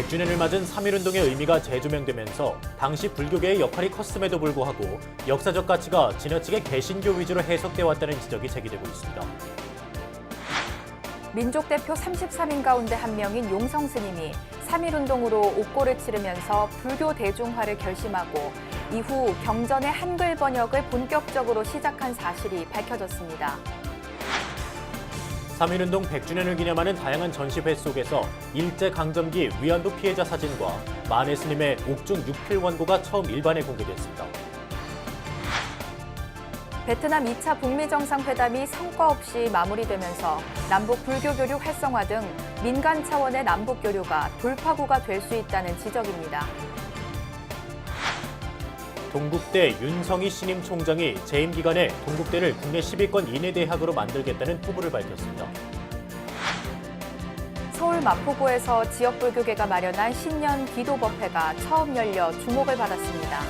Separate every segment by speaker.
Speaker 1: 100주년을 맞은 3.1운동의 의미가 재조명되면서 당시 불교계의 역할이 컸음에도 불구하고 역사적 가치가 지나치게 개신교 위주로 해석돼 왔다는 지적이 제기되고 있습니다.
Speaker 2: 민족대표 33인 가운데 한 명인 용성 스님이 3.1운동으로 옥고를 치르면서 불교 대중화를 결심하고 이후 경전의 한글 번역을 본격적으로 시작한 사실이 밝혀졌습니다.
Speaker 1: 3.1운동 100주년을 기념하는 다양한 전시회 속에서 일제강점기 위안부 피해자 사진과 만해 스님의 옥중 6필 원고가 처음 일반에 공개됐습니다.
Speaker 2: 베트남 2차 북미 정상회담이 성과 없이 마무리되면서 남북 불교 교류 활성화 등 민간 차원의 남북 교류가 돌파구가 될 수 있다는 지적입니다.
Speaker 1: 동국대 윤성희 신임 총장이 재임 기간에 동국대를 국내 10위권 이내 대학으로 만들겠다는 포부를 밝혔습니다.
Speaker 2: 서울 마포구에서 지역불교계가 마련한 신년 기도법회가 처음 열려 주목을 받았습니다.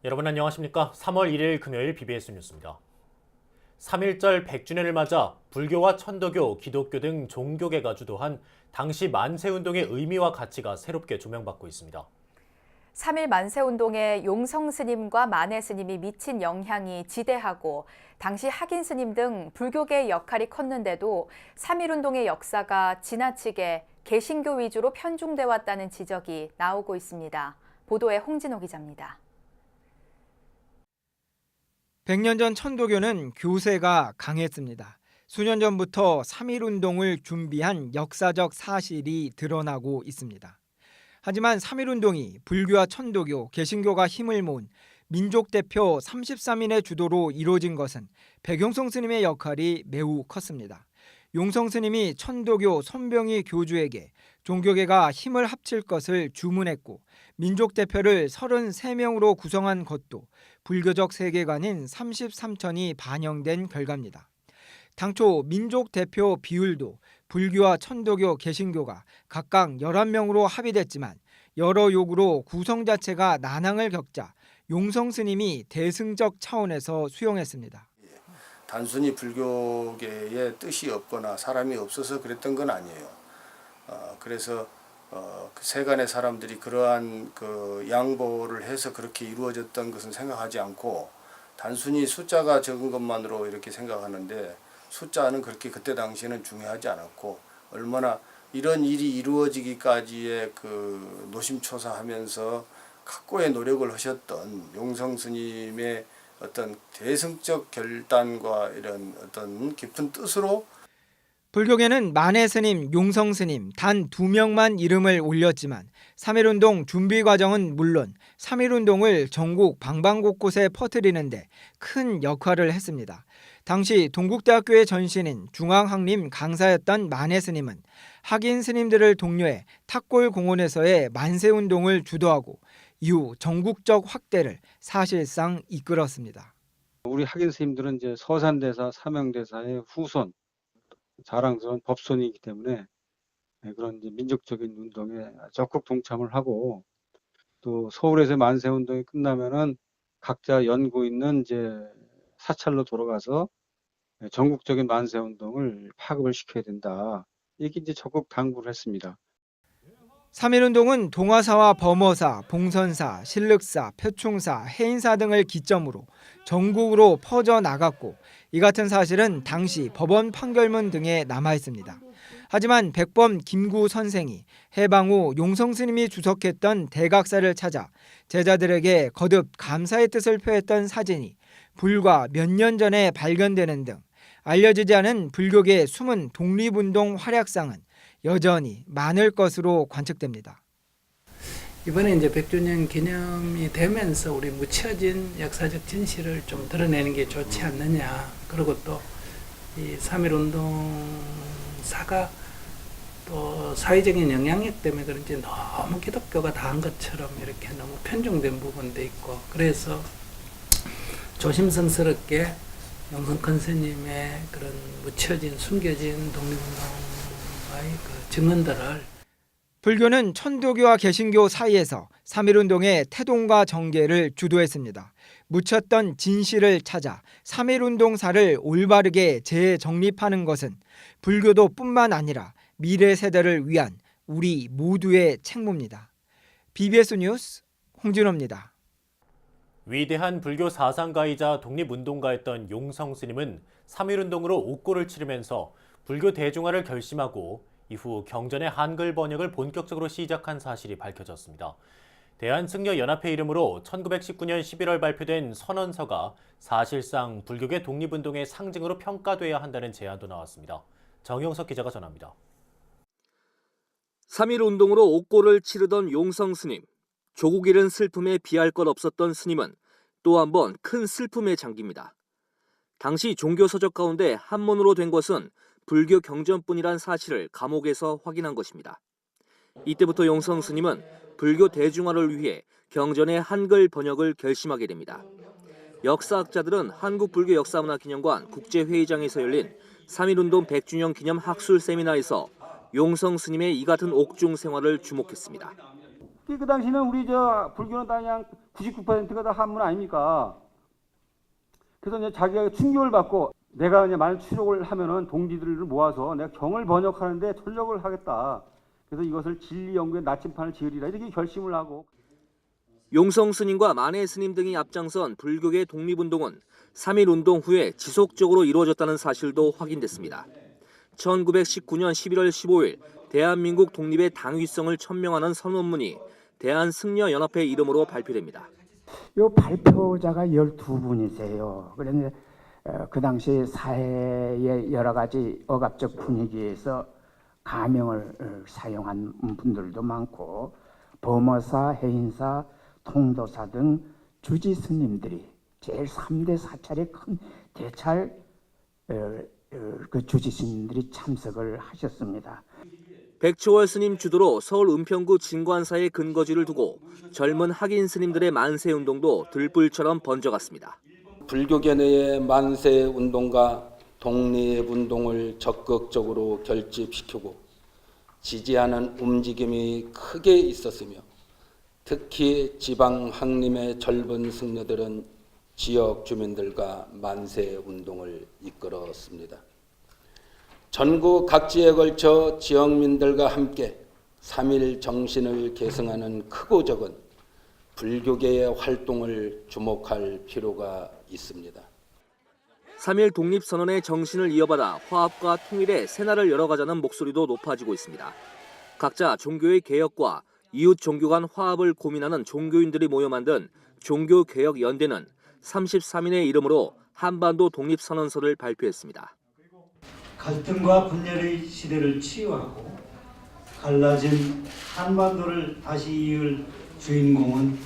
Speaker 1: 여러분 안녕하십니까? 3월 1일 금요일 BBS 뉴스입니다. 3.1절 100주년을 맞아 불교와 천도교, 기독교 등 종교계가 주도한 당시 만세운동의 의미와 가치가 새롭게 조명받고 있습니다.
Speaker 2: 3.1 만세운동에 용성 스님과 만해 스님이 미친 영향이 지대하고 당시 학인 스님 등 불교계의 역할이 컸는데도 3.1운동의 역사가 지나치게 개신교 위주로 편중돼 왔다는 지적이 나오고 있습니다. 보도에 홍진호 기자입니다.
Speaker 3: 100년 전 천도교는 교세가 강했습니다. 수년 전부터 3.1운동을 준비한 역사적 사실이 드러나고 있습니다. 하지만 3.1운동이 불교와 천도교, 개신교가 힘을 모은 민족대표 33인의 주도로 이루어진 것은 백용성 스님의 역할이 매우 컸습니다. 용성 스님이 천도교 손병희 교주에게 종교계가 힘을 합칠 것을 주문했고 민족대표를 33명으로 구성한 것도 불교적 세계관인 33천이 반영된 결과입니다. 당초 민족대표 비율도 불교와 천도교, 개신교가 각각 11명으로 합의됐지만 여러 요구로 구성 자체가 난항을 겪자 용성 스님이 대승적 차원에서 수용했습니다.
Speaker 4: 단순히 불교계의 뜻이 없거나 사람이 없어서 그랬던 건 아니에요. 그래서 그 세간의 사람들이 그러한 그 양보를 해서 그렇게 이루어졌던 것은 생각하지 않고 단순히 숫자가 적은 것만으로 이렇게 생각하는데 숫자는 그렇게 그때 당시에는 중요하지 않았고 얼마나 이런 일이 이루어지기까지의 그 노심초사하면서 각고의 노력을 하셨던 용성 스님의 어떤 대승적 결단과 이런 어떤 깊은 뜻으로
Speaker 3: 불교계는 만해 스님, 용성 스님 단 2명만 이름을 올렸지만 3.1운동 준비 과정은 물론 3.1운동을 전국 방방곳곳에 퍼뜨리는데 큰 역할을 했습니다. 당시 동국대학교의 전신인 중앙학림 강사였던 만해 스님은 학인 스님들을 독려해 탁골 공원에서의 만세운동을 주도하고 이후 전국적 확대를 사실상 이끌었습니다.
Speaker 5: 우리 학인 스님들은 이제 서산대사, 사명대사의 후손, 자랑스러운 법손이기 때문에 그런 이제 민족적인 운동에 적극 동참을 하고 또 서울에서 만세운동이 끝나면은 각자 연구 있는 이제 사찰로 돌아가서 전국적인 만세운동을 파급을 시켜야 된다. 이렇게 이제 적극 당부를 했습니다.
Speaker 3: 3.1운동은 동화사와 범어사, 봉선사, 신륵사, 표충사, 해인사 등을 기점으로 전국으로 퍼져나갔고 이 같은 사실은 당시 법원 판결문 등에 남아있습니다. 하지만 백범 김구 선생이 해방 후 용성 스님이 주석했던 대각사를 찾아 제자들에게 거듭 감사의 뜻을 표했던 사진이 불과 몇 년 전에 발견되는 등 알려지지 않은 불교계의 숨은 독립운동 활약상은 여전히 많을 것으로 관측됩니다.
Speaker 6: 이번에 이제 100주년 기념이 되면서 우리 묻혀진 역사적 진실을 좀 드러내는 게 좋지 않느냐. 그리고 또 이 3.1운동사가 또 사회적인 영향력 때문에 그런지 너무 기독교가 다 한 것처럼 이렇게 너무 편중된 부분도 있고 그래서 조심성스럽게 용성 스님의 그런 묻혀진 숨겨진 독립운동의 그 증언들을
Speaker 3: 불교는 천도교와 개신교 사이에서 3.1운동의 태동과 전개를 주도했습니다. 묻혔던 진실을 찾아 3.1운동사를 올바르게 재정립하는 것은 불교도뿐만 아니라 미래 세대를 위한 우리 모두의 책무입니다. BBS 뉴스 홍진호입니다.
Speaker 1: 위대한 불교 사상가이자 독립운동가였던 용성 스님은 3.1운동으로 옥고를 치르면서 불교 대중화를 결심하고 이후 경전의 한글 번역을 본격적으로 시작한 사실이 밝혀졌습니다. 대한승려연합회 이름으로 1919년 11월 발표된 선언서가 사실상 불교계 독립운동의 상징으로 평가돼야 한다는 제안도 나왔습니다. 정영석 기자가 전합니다.
Speaker 7: 3.1운동으로 옥고를 치르던 용성 스님. 조국 잃은 슬픔에 비할 것 없었던 스님은 또 한 번 큰 슬픔에 잠깁니다. 당시 종교서적 가운데 한문으로 된 것은 불교 경전뿐이란 사실을 감옥에서 확인한 것입니다. 이때부터 용성 스님은 불교 대중화를 위해 경전의 한글 번역을 결심하게 됩니다. 역사학자들은 한국불교역사문화기념관 국제회의장에서 열린 3.1운동 100주년 기념 학술 세미나에서 용성 스님의 이 같은 옥중 생활을 주목했습니다.
Speaker 8: 그 당시는 우리 불교는 그냥 99%가 다 한문 아닙니까? 그래서 이제 자기가 충격을 받고 내가 이제 만약 추록을 하면은 동지들을 모아서 내가 경을 번역하는데 전력을 하겠다. 그래서 이것을 진리 연구의 나침판을 지으리라 이렇게 결심을 하고.
Speaker 7: 용성 스님과 만해 스님 등이 앞장선 불교계 독립운동은 3.1운동 후에 지속적으로 이루어졌다는 사실도 확인됐습니다. 1919년 11월 15일 대한민국 독립의 당위성을 천명하는 선언문이 대한승려연합회 이름으로 발표됩니다.
Speaker 9: 이 발표자가 12분이세요. 그런데 그 당시 사회의 여러 가지 억압적 분위기에서 가명을 사용한 분들도 많고 범어사, 해인사, 통도사 등 주지 스님들이 제일 3대 사찰의 큰 대찰 그 주지 스님들이 참석을 하셨습니다.
Speaker 7: 백초월 스님 주도로 서울 은평구 진관사에 근거지를 두고 젊은 학인 스님들의 만세운동도 들불처럼 번져갔습니다.
Speaker 10: 불교계 내의 만세운동과 독립운동을 적극적으로 결집시키고 지지하는 움직임이 크게 있었으며 특히 지방 항림의 젊은 승려들은 지역 주민들과 만세운동을 이끌었습니다. 전국 각지에 걸쳐 지역민들과 함께 3.1 정신을 계승하는 크고 적은 불교계의 활동을 주목할 필요가 있습니다.
Speaker 7: 3.1 독립선언의 정신을 이어받아 화합과 통일의 새날을 열어가자는 목소리도 높아지고 있습니다. 각자 종교의 개혁과 이웃 종교 간 화합을 고민하는 종교인들이 모여 만든 종교개혁연대는 33인의 이름으로 한반도 독립선언서를 발표했습니다.
Speaker 11: 갈등과 분열의 시대를 치유하고 갈라진 한반도를 다시 이을 주인공은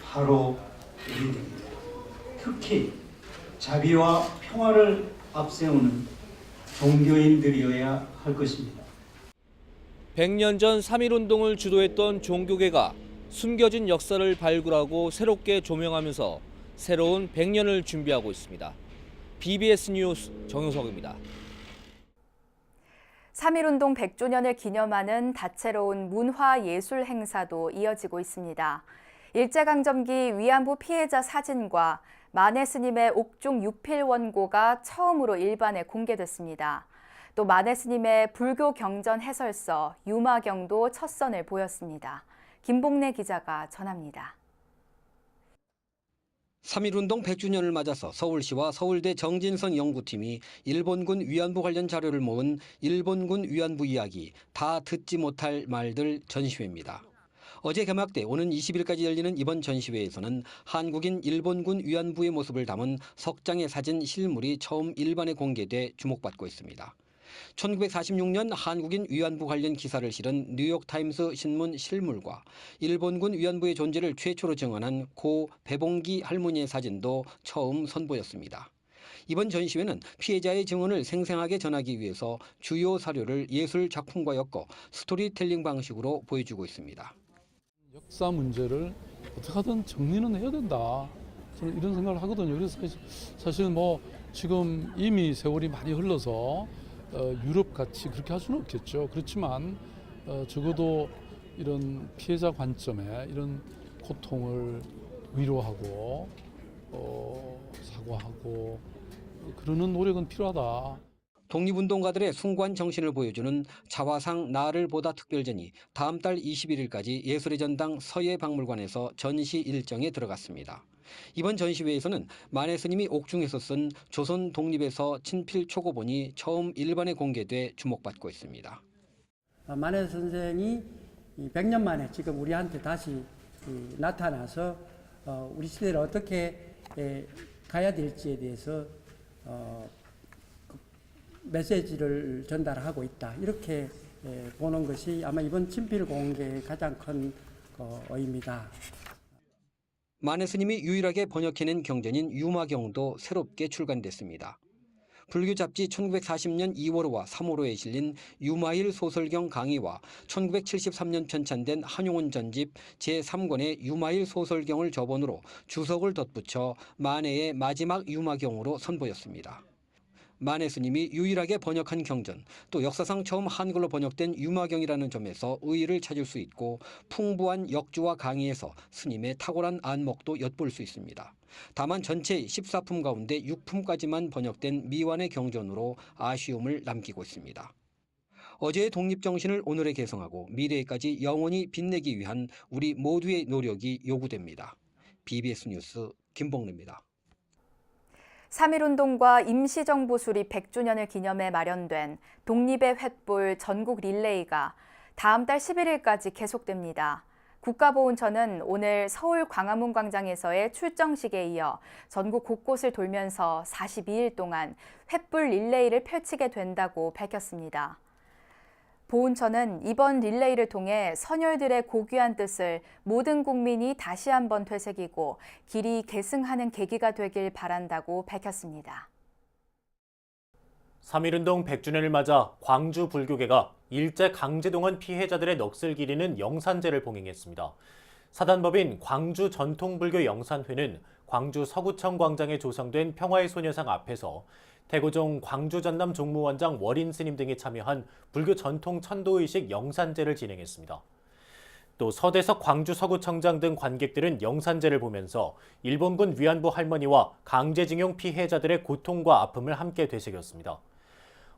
Speaker 11: 바로 우리들입니다. 특히 자비와 평화를 앞세우는 종교인들이어야 할 것입니다.
Speaker 7: 100년 전 3.1운동을 주도했던 종교계가 숨겨진 역사를 발굴하고 새롭게 조명하면서 새로운 100년을 준비하고 있습니다. BBS 뉴스 정효석입니다.
Speaker 2: 3.1운동 100주년을 기념하는 다채로운 문화예술 행사도 이어지고 있습니다. 일제강점기 위안부 피해자 사진과 만해 스님의 옥중 유필 원고가 처음으로 일반에 공개됐습니다. 또 만해 스님의 불교 경전 해설서 유마경도 첫 선을 보였습니다. 김봉래 기자가 전합니다.
Speaker 12: 3.1운동 100주년을 맞아서 서울시와 서울대 정진선 연구팀이 일본군 위안부 관련 자료를 모은 일본군 위안부 이야기 다 듣지 못할 말들 전시회입니다. 어제 개막돼 오는 20일까지 열리는 이번 전시회에서는 한국인 일본군 위안부의 모습을 담은 석 장의 사진 실물이 처음 일반에 공개돼 주목받고 있습니다. 1946년 한국인 위안부 관련 기사를 실은 뉴욕타임스 신문 실물과 일본군 위안부의 존재를 최초로 증언한 고 배봉기 할머니의 사진도 처음 선보였습니다. 이번 전시회는 피해자의 증언을 생생하게 전하기 위해서 주요 사료를 예술 작품과 엮어 스토리텔링 방식으로 보여주고 있습니다.
Speaker 13: 역사 문제를 어떻게든 정리는 해야 된다. 저는 이런 생각을 하거든요. 그래서 사실 지금 이미 세월이 많이 흘러서 유럽 같이 그렇게 할 수는 없겠죠. 그렇지만 적어도 이런 피해자 관점에 이런 고통을 위로하고 사과하고 그러는 노력은 필요하다.
Speaker 12: 독립운동가들의 숭고한 정신을 보여주는 자화상 나를 보다 특별전이 다음 달 21일까지 예술의 전당 서예박물관에서 전시 일정에 들어갔습니다. 이번 전시회에서는 만해 스님이 옥중에서 쓴 조선 독립에서 친필 초고본이 처음 일반에 공개돼 주목받고 있습니다.
Speaker 14: 만해 선생이 100년 만에 지금 우리한테 다시 나타나서 우리 시대를 어떻게 가야 될지에 대해서 메시지를 전달하고 있다. 이렇게 보는 것이 아마 이번 친필 공개의 가장 큰 의미다.
Speaker 12: 만해 스님이 유일하게 번역해낸 경전인 유마경도 새롭게 출간됐습니다. 불교 잡지 1940년 2월호와 3월호에 실린 유마일 소설경 강의와 1973년 편찬된 한용운 전집 제3권의 유마일 소설경을 저본으로 주석을 덧붙여 만해의 마지막 유마경으로 선보였습니다. 만해 스님이 유일하게 번역한 경전, 또 역사상 처음 한글로 번역된 유마경이라는 점에서 의의를 찾을 수 있고 풍부한 역주와 강의에서 스님의 탁월한 안목도 엿볼 수 있습니다. 다만 전체 14품 가운데 6품까지만 번역된 미완의 경전으로 아쉬움을 남기고 있습니다. 어제의 독립정신을 오늘에 개성하고 미래에까지 영원히 빛내기 위한 우리 모두의 노력이 요구됩니다. BBS 뉴스 김봉래입니다.
Speaker 2: 3.1운동과 임시정부 수립 100주년을 기념해 마련된 독립의 횃불 전국 릴레이가 다음 달 11일까지 계속됩니다. 국가보훈처는 오늘 서울 광화문 광장에서의 출정식에 이어 전국 곳곳을 돌면서 42일 동안 횃불 릴레이를 펼치게 된다고 밝혔습니다. 보훈처는 이번 릴레이를 통해 선열들의 고귀한 뜻을 모든 국민이 다시 한번 되새기고 길이 계승하는 계기가 되길 바란다고 밝혔습니다.
Speaker 1: 3.1운동 100주년을 맞아 광주 불교계가 일제 강제동원 피해자들의 넋을 기리는 영산제를 봉행했습니다. 사단법인 광주 전통불교 영산회는 광주 서구청 광장에 조성된 평화의 소녀상 앞에서 태고종 광주 전남 종무원장 월인 스님 등이 참여한 불교 전통 천도의식 영산제를 진행했습니다. 또 서대석 광주 서구청장 등 관객들은 영산제를 보면서 일본군 위안부 할머니와 강제징용 피해자들의 고통과 아픔을 함께 되새겼습니다.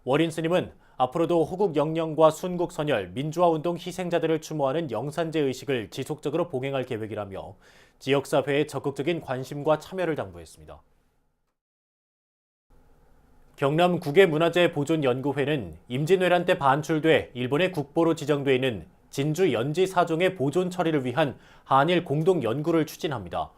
Speaker 1: 월인 스님은 앞으로도 호국 영령과 순국 선열, 민주화운동 희생자들을 추모하는 영산제 의식을 지속적으로 봉행할 계획이라며 지역사회에 적극적인 관심과 참여를 당부했습니다. 경남 국외문화재보존연구회는 임진왜란 때 반출돼 일본의 국보로 지정돼 있는 진주 연지 사종의 보존 처리를 위한 한일 공동 연구를 추진합니다.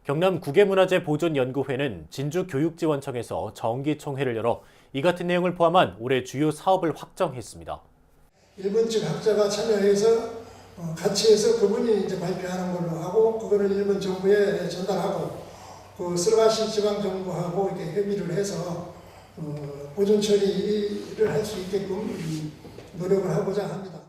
Speaker 1: 경남 국외문화재보존연구회는 진주교육지원청에서 정기총회를 열어 이 같은 내용을 포함한 올해 주요 사업을 확정했습니다.
Speaker 15: 일본 측 학자가 참여해서 같이 해서 그분이 이제 발표하는 걸로 하고 그거를 일본 정부에 전달하고 그 스르바시 지방 정부하고 이렇게 협의를 해서 보존 처리를 할 수 있게끔 노력을 하고자 합니다.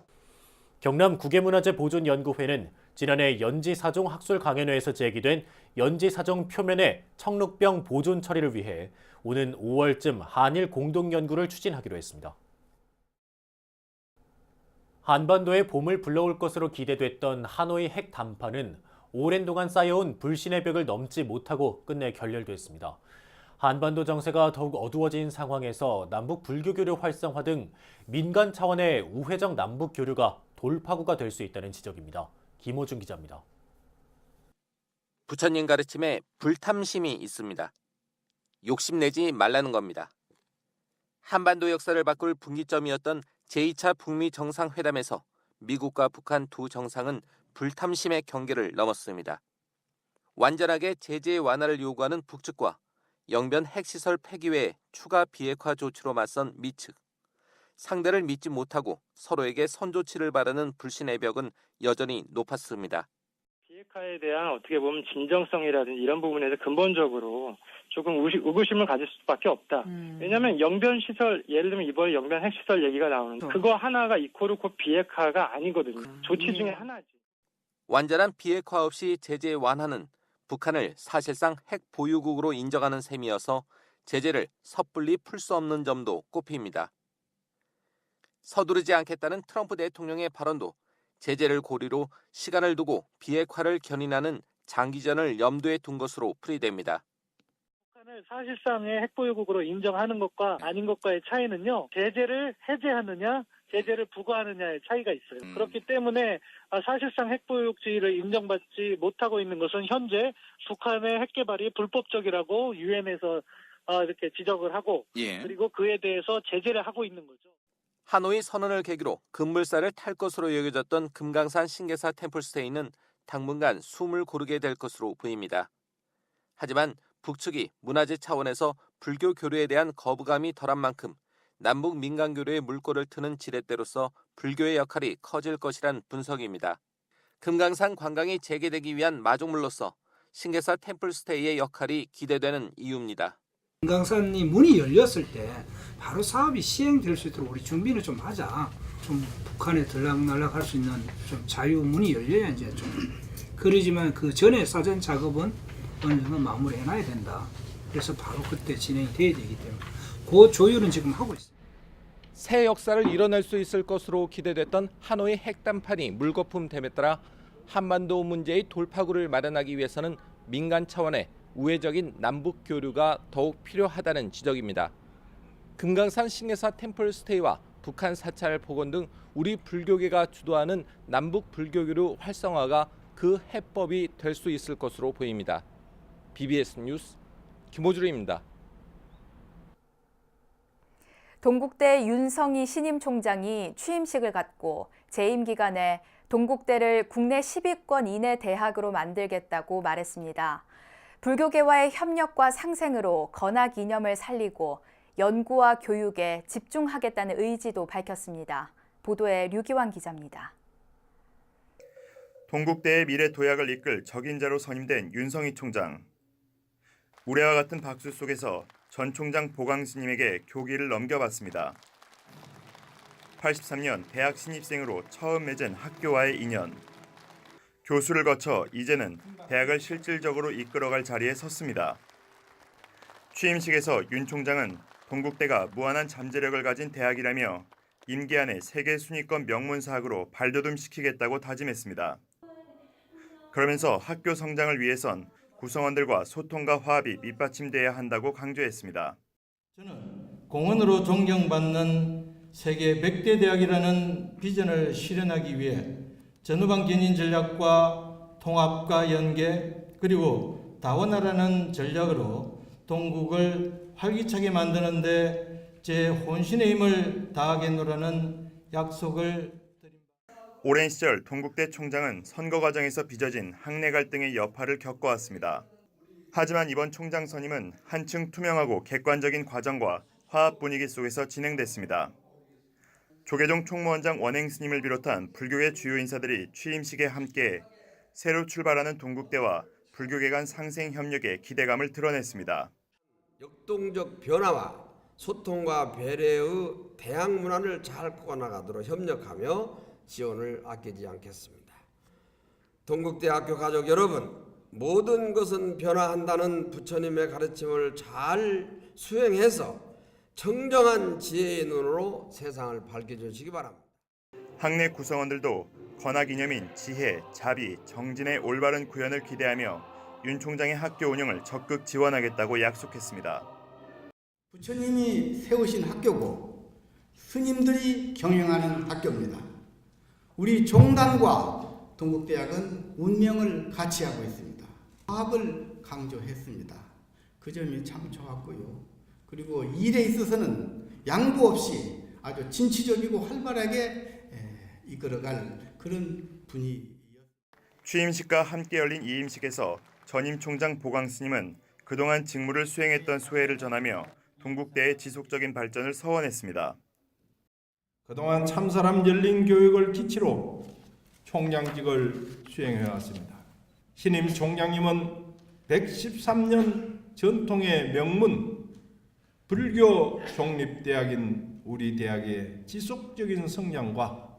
Speaker 1: 경남 국외문화재보존연구회는 지난해 연지사종 학술강연회에서 제기된 연지사종 표면의 청록병 보존 처리를 위해 오는 5월쯤 한일 공동연구를 추진하기로 했습니다. 한반도에 봄을 불러올 것으로 기대됐던 하노이 핵 담판은 오랜 동안 쌓여온 불신의 벽을 넘지 못하고 끝내 결렬됐습니다. 한반도 정세가 더욱 어두워진 상황에서 남북 불교 교류 활성화 등 민간 차원의 우회적 남북 교류가 돌파구가 될 수 있다는 지적입니다. 김호준 기자입니다.
Speaker 16: 부처님 가르침에 불탐심이 있습니다. 욕심내지 말라는 겁니다. 한반도 역사를 바꿀 분기점이었던 제2차 북미 정상회담에서 미국과 북한 두 정상은 불탐심의 경계를 넘었습니다. 완전하게 제재 완화를 요구하는 북측과 영변 핵시설 폐기 외에 추가 비핵화 조치로 맞선 미측. 상대를 믿지 못하고 서로에게 선조치를 바라는 불신의 벽은 여전히 높았습니다.
Speaker 17: 비핵화에 대한 어떻게 보면 진정성이라든지 이런 부분에서 근본적으로 조금 의구심을 가질 수밖에 없다. 왜냐하면 영변 시설, 예를 들면 이번에 영변 핵시설 얘기가 나오는데 그거 하나가 이코르 곧 비핵화가 아니거든요. 조치 중에 하나지.
Speaker 16: 완전한 비핵화 없이 제재 완화는 북한을 사실상 핵 보유국으로 인정하는 셈이어서 제재를 섣불리 풀 수 없는 점도 꼽힙니다. 서두르지 않겠다는 트럼프 대통령의 발언도 제재를 고리로 시간을 두고 비핵화를 견인하는 장기전을 염두에 둔 것으로 풀이됩니다.
Speaker 18: 북한을 사실상의 핵보유국으로 인정하는 것과 아닌 것과의 차이는요. 제재를 해제하느냐, 제재를 부과하느냐의 차이가 있어요. 그렇기 때문에 사실상 핵보유국주의를 인정받지 못하고 있는 것은 현재 북한의 핵개발이 불법적이라고 유엔에서 이렇게 지적을 하고 그리고 그에 대해서 제재를 하고 있는 거죠.
Speaker 16: 하노이 선언을 계기로 급물살을 탈 것으로 여겨졌던 금강산 신계사 템플스테이는 당분간 숨을 고르게 될 것으로 보입니다. 하지만 북측이 문화재 차원에서 불교 교류에 대한 거부감이 덜한 만큼 남북 민간 교류의 물꼬를 트는 지렛대로서 불교의 역할이 커질 것이란 분석입니다. 금강산 관광이 재개되기 위한 마중물로서 신계사 템플스테이의 역할이 기대되는 이유입니다.
Speaker 19: 금강산이 문이 열렸을 때 바로 사업이 시행될 수 있도록 우리 준비를 좀 하자. 좀 북한에 들락날락할 수 있는 좀 자유 문이 열려야 이제 좀 그러지만 그 전에 사전 작업은 어느 정도 마무리해놔야 된다. 그래서 바로 그때 진행이 돼야 되기 때문에 그 조율은 지금 하고 있습니다.
Speaker 16: 새 역사를 이뤄낼 수 있을 것으로 기대됐던 하노이 핵담판이 물거품됨에 따라 한반도 문제의 돌파구를 마련하기 위해서는 민간 차원의 우회적인 남북 교류가 더욱 필요하다는 지적입니다. 금강산 신계사 템플스테이와 북한 사찰 복원 등 우리 불교계가 주도하는 남북 불교 교류 활성화가 그 해법이 될 수 있을 것으로 보입니다. BBS 뉴스 김호준입니다.
Speaker 2: 동국대 윤성희 신임 총장이 취임식을 갖고 재임 기간에 동국대를 국내 10위권 이내 대학으로 만들겠다고 말했습니다. 불교계와의 협력과 상생으로 건학 이념을 살리고 연구와 교육에 집중하겠다는 의지도 밝혔습니다. 보도에 류기환 기자입니다.
Speaker 20: 동국대의 미래 도약을 이끌 적임자로 선임된 윤성희 총장. 우레와 같은 박수 속에서 전 총장 보광 스님에게 교기를 넘겨받습니다. 83년 대학 신입생으로 처음 맺은 학교와의 인연. 교수를 거쳐 이제는 대학을 실질적으로 이끌어갈 자리에 섰습니다. 취임식에서 윤 총장은 동국대가 무한한 잠재력을 가진 대학이라며 임기 안에 세계 순위권 명문사학으로 발돋움시키겠다고 다짐했습니다. 그러면서 학교 성장을 위해선 구성원들과 소통과 화합이 밑받침돼야 한다고 강조했습니다.
Speaker 21: 저는 공헌으로 존경받는 세계 100대 대학이라는 비전을 실현하기 위해 전후방 견인 전략과 통합과 연계 그리고 다원화라는 전략으로 동국을 활기차게 만드는 데 제 혼신의 힘을 다하겠노라는 약속을 드립니다.
Speaker 20: 오랜 시절 동국대 총장은 선거 과정에서 빚어진 학내 갈등의 여파를 겪어왔습니다. 하지만 이번 총장 선임은 한층 투명하고 객관적인 과정과 화합 분위기 속에서 진행됐습니다. 조계종 총무원장 원행 스님을 비롯한 불교계 주요 인사들이 취임식에 함께 새로 출발하는 동국대와 불교계 간 상생 협력에 기대감을 드러냈습니다.
Speaker 22: 역동적 변화와 소통과 배려의 대학 문화를 잘 꾸어나가도록 협력하며 지원을 아끼지 않겠습니다. 동국대학교 가족 여러분, 모든 것은 변화한다는 부처님의 가르침을 잘 수행해서 청정한 지혜의 눈으로 세상을 밝혀주시기 바랍니다.
Speaker 20: 학내 구성원들도 건학 이념인 지혜, 자비, 정진의 올바른 구현을 기대하며 윤 총장의 학교 운영을 적극 지원하겠다고 약속했습니다.
Speaker 23: 부처님이 세우신 학교고 스님들이 경영하는 학교입니다. 우리 종단과 동국대학은 운명을 같이 하고 있습니다. 화합을 강조했습니다. 그 점이 참 좋았고요. 그리고 일에 있어서는 양보 없이 아주 진취적이고 활발하게 이끌어갈 그런 분위기.
Speaker 20: 취임식과 함께 열린 이임식에서 전임 총장 보광 스님은 그동안 직무를 수행했던 소회를 전하며 동국대의 지속적인 발전을 서원했습니다.
Speaker 24: 그동안 참사람 열린 교육을 기치로 총장직을 수행해왔습니다. 신임 총장님은 113년 전통의 명문 불교 총립대학인 우리 대학의 지속적인 성장과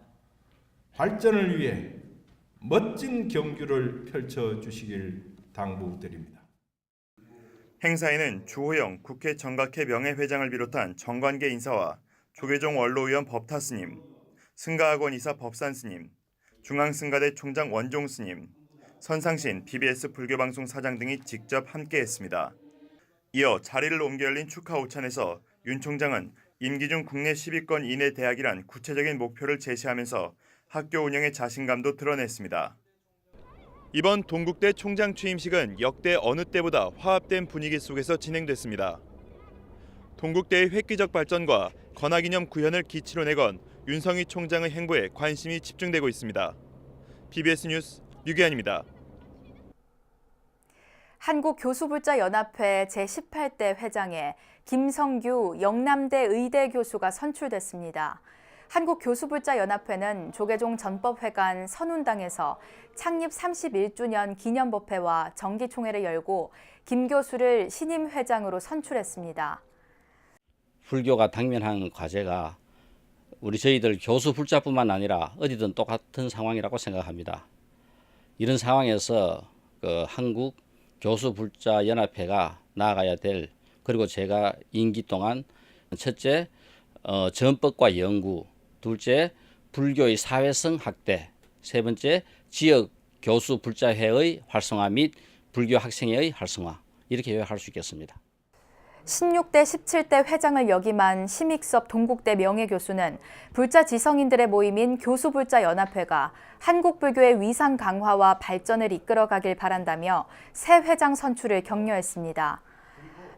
Speaker 24: 발전을 위해 멋진 경주를 펼쳐주시길 당부드립니다.
Speaker 20: 행사에는 주호영 국회 정각회 명예회장을 비롯한 정관계 인사와 조계종 원로위원 법타스님, 승가학원 이사 법산스님, 중앙승가대 총장 원종 스님, 선상신 BBS 불교방송 사장 등이 직접 함께했습니다. 이어 자리를 옮겨 열린 축하 오찬에서 윤 총장은 임기 중 국내 10위권 이내 대학이란 구체적인 목표를 제시하면서 학교 운영의 자신감도 드러냈습니다. 이번 동국대 총장 취임식은 역대 어느 때보다 화합된 분위기 속에서 진행됐습니다. 동국대의 획기적 발전과 건화기념 9현을 기치로 내건 윤성희 총장의 행보에 관심이 집중되고 있습니다. BBS 뉴스 류기환입니다.
Speaker 2: 한국교수불자연합회 제18대 회장에 김성규 영남대 의대 교수가 선출됐습니다. 한국교수불자연합회는 조계종 전법회관 선운당에서 창립 31주년 기념법회와 정기총회를 열고 김 교수를 신임 회장으로 선출했습니다.
Speaker 3: 불교가 당면한 과제가 저희들 교수 불자뿐만 아니라 어디든 똑같은 상황이라고 생각합니다. 이런 상황에서 한국 교수 불자 연합회가 나아가야 될, 그리고 제가 임기 동안 첫째 전법과 연구, 둘째 불교의 사회성 확대, 세 번째 지역 교수 불자회의 활성화 및 불교 학생회의 활성화, 이렇게 요약할 수 있겠습니다.
Speaker 2: 16대 17대 회장을 역임한 심익섭 동국대 명예교수는 불자 지성인들의 모임인 교수불자연합회가 한국 불교의 위상 강화와 발전을 이끌어가길 바란다며 새 회장 선출을 격려했습니다.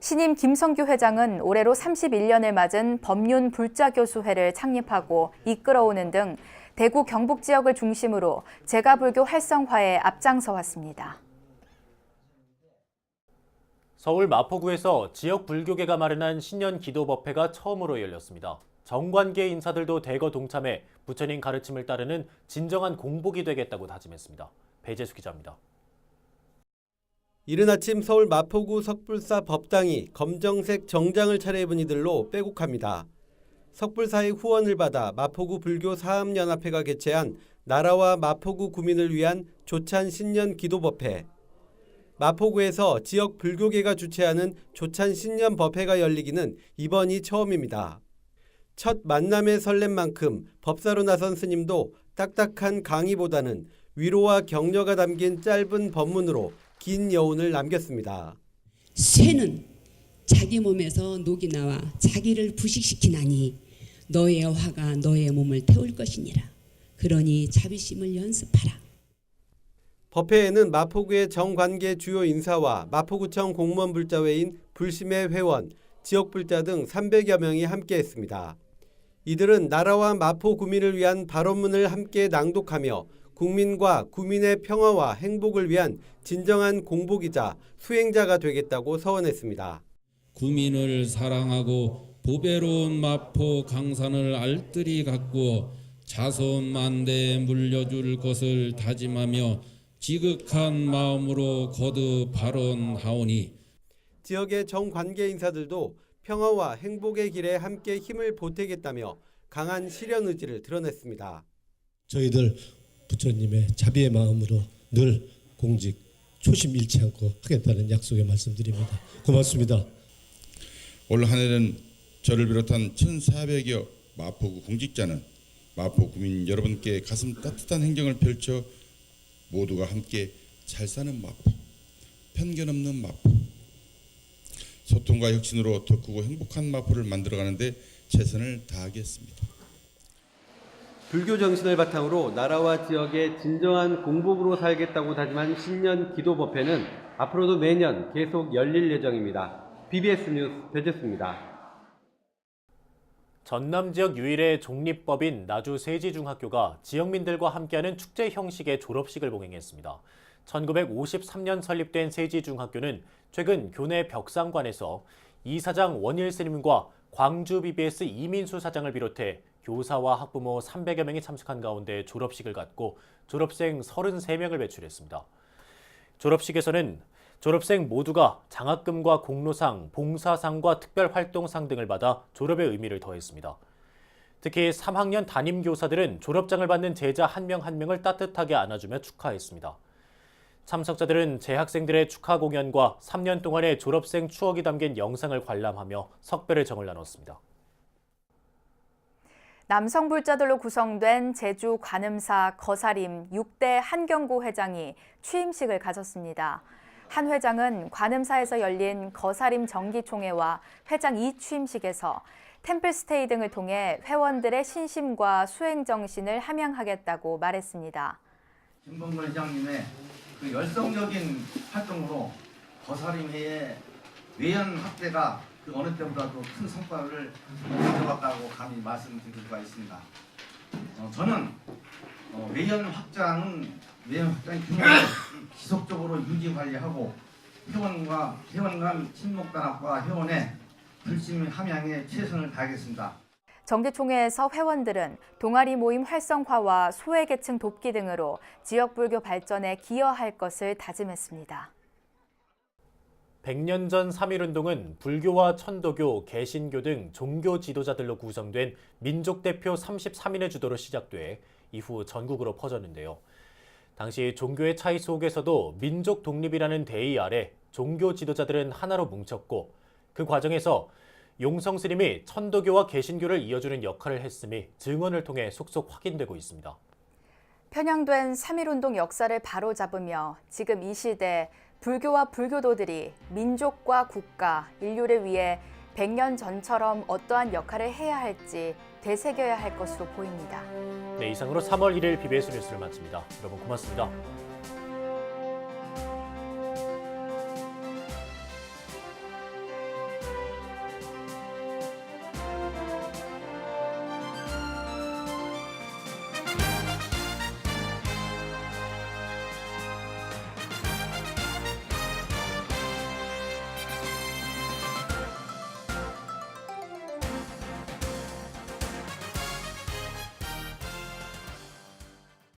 Speaker 2: 신임 김성규 회장은 올해로 31년을 맞은 법륜 불자교수회를 창립하고 이끌어오는 등 대구 경북 지역을 중심으로 제가불교 활성화에 앞장서 왔습니다.
Speaker 1: 서울 마포구에서 지역 불교계가 마련한 신년 기도법회가 처음으로 열렸습니다. 정관계 인사들도 대거 동참해 부처님 가르침을 따르는 진정한 공복이 되겠다고 다짐했습니다. 배재수 기자입니다.
Speaker 4: 이른 아침 서울 마포구 석불사 법당이 검정색 정장을 차려입은 이들로 빼곡합니다. 석불사의 후원을 받아 마포구 불교 사업연합회가 개최한 나라와 마포구 구민을 위한 조찬 신년 기도법회. 마포구에서 지역 불교계가 주최하는 조찬 신년 법회가 열리기는 이번이 처음입니다. 첫 만남의 설렘만큼 법사로 나선 스님도 딱딱한 강의보다는 위로와 격려가 담긴 짧은 법문으로 긴 여운을 남겼습니다.
Speaker 5: 쇠는 자기 몸에서 녹이 나와 자기를 부식시키나니 너의 화가 너의 몸을 태울 것이니라. 그러니 자비심을 연습하라.
Speaker 4: 법회에는 마포구의 정관계 주요 인사와 마포구청 공무원 불자회인 불심의 회원, 지역 불자 등 300여 명이 함께했습니다. 이들은 나라와 마포 구민을 위한 발언문을 함께 낭독하며 국민과 구민의 평화와 행복을 위한 진정한 공복이자 수행자가 되겠다고 서원했습니다.
Speaker 6: 구민을 사랑하고 보배로운 마포 강산을 알뜰히 가꾸어 자손 만대에 물려줄 것을 다짐하며 지극한 마음으로 거듭 발언하오니.
Speaker 4: 지역의 정관계 인사들도 평화와 행복의 길에 함께 힘을 보태겠다며 강한 실현 의지를 드러냈습니다.
Speaker 25: 저희들 부처님의 자비의 마음으로 늘 공직 초심 잃지 않고 하겠다는 약속의 말씀드립니다. 고맙습니다.
Speaker 26: 올 한 해는 저를 비롯한 1,400여 마포구 공직자는 마포 구민 여러분께 가슴 따뜻한 행정을 펼쳐 모두가 함께 잘 사는 마포, 편견 없는 마포, 소통과 혁신으로 더 크고 행복한 마포를 만들어가는데 최선을 다하겠습니다.
Speaker 4: 불교 정신을 바탕으로 나라와 지역의 진정한 공복으로 살겠다고 다짐한 신년 기도법회는 앞으로도 매년 계속 열릴 예정입니다. BBS 뉴스 배재수입니다.
Speaker 1: 전남 지역 유일의 종립법인 나주 세지중학교가 지역민들과 함께하는 축제 형식의 졸업식을 봉행했습니다. 1953년 설립된 세지중학교는 최근 교내 벽상관에서 이사장 원일 스님과 광주 BBS 이민수 사장을 비롯해 교사와 학부모 300여 명이 참석한 가운데 졸업식을 갖고 졸업생 33명을 배출했습니다. 졸업식에서는 졸업생 모두가 장학금과 공로상, 봉사상과 특별활동상 등을 받아 졸업의 의미를 더했습니다. 특히 3학년 담임교사들은 졸업장을 받는 제자 한 명 한 명을 따뜻하게 안아주며 축하했습니다. 참석자들은 재학생들의 축하 공연과 3년 동안의 졸업생 추억이 담긴 영상을 관람하며 석별의 정을 나눴습니다.
Speaker 2: 남성 불자들로 구성된 제주 관음사 거사림 6대 한경구 회장이 취임식을 가졌습니다. 한 회장은 관음사에서 열린 거사림 정기총회와 회장 2취임식에서 템플스테이 등을 통해 회원들의 신심과 수행 정신을 함양하겠다고 말했습니다.
Speaker 7: 김봉근 회장님의 그 열성적인 활동으로 거사림회의 외연 확대가 그 어느 때보다도 큰 성과를 가져갔다고 감히 말씀드릴 수가 있습니다. 저는 외연 확장의 규모를 지속적으로 유지 관리하고 회원 간 친목 단합과 회원의 불신 함양에 최선을 다하겠습니다.
Speaker 2: 정기총회에서 회원들은 동아리 모임 활성화와 소외계층 돕기 등으로 지역 불교 발전에 기여할 것을 다짐했습니다.
Speaker 1: 100년 전 3.1운동은 불교와 천도교, 개신교 등 종교 지도자들로 구성된 민족대표 33인의 주도로 시작돼 이후 전국으로 퍼졌는데요. 당시 종교의 차이 속에서도 민족 독립이라는 대의 아래 종교 지도자들은 하나로 뭉쳤고 그 과정에서 용성 스님이 천도교와 개신교를 이어주는 역할을 했음이 증언을 통해 속속 확인되고 있습니다.
Speaker 2: 편향된 3.1운동 역사를 바로잡으며 지금 이 시대 불교와 불교도들이 민족과 국가, 인류를 위해 100년 전처럼 어떠한 역할을 해야 할지 되새겨야 할 것으로 보입니다.
Speaker 1: 네, 이상으로 3월 1일 BBS 뉴스를 마칩니다. 여러분 고맙습니다.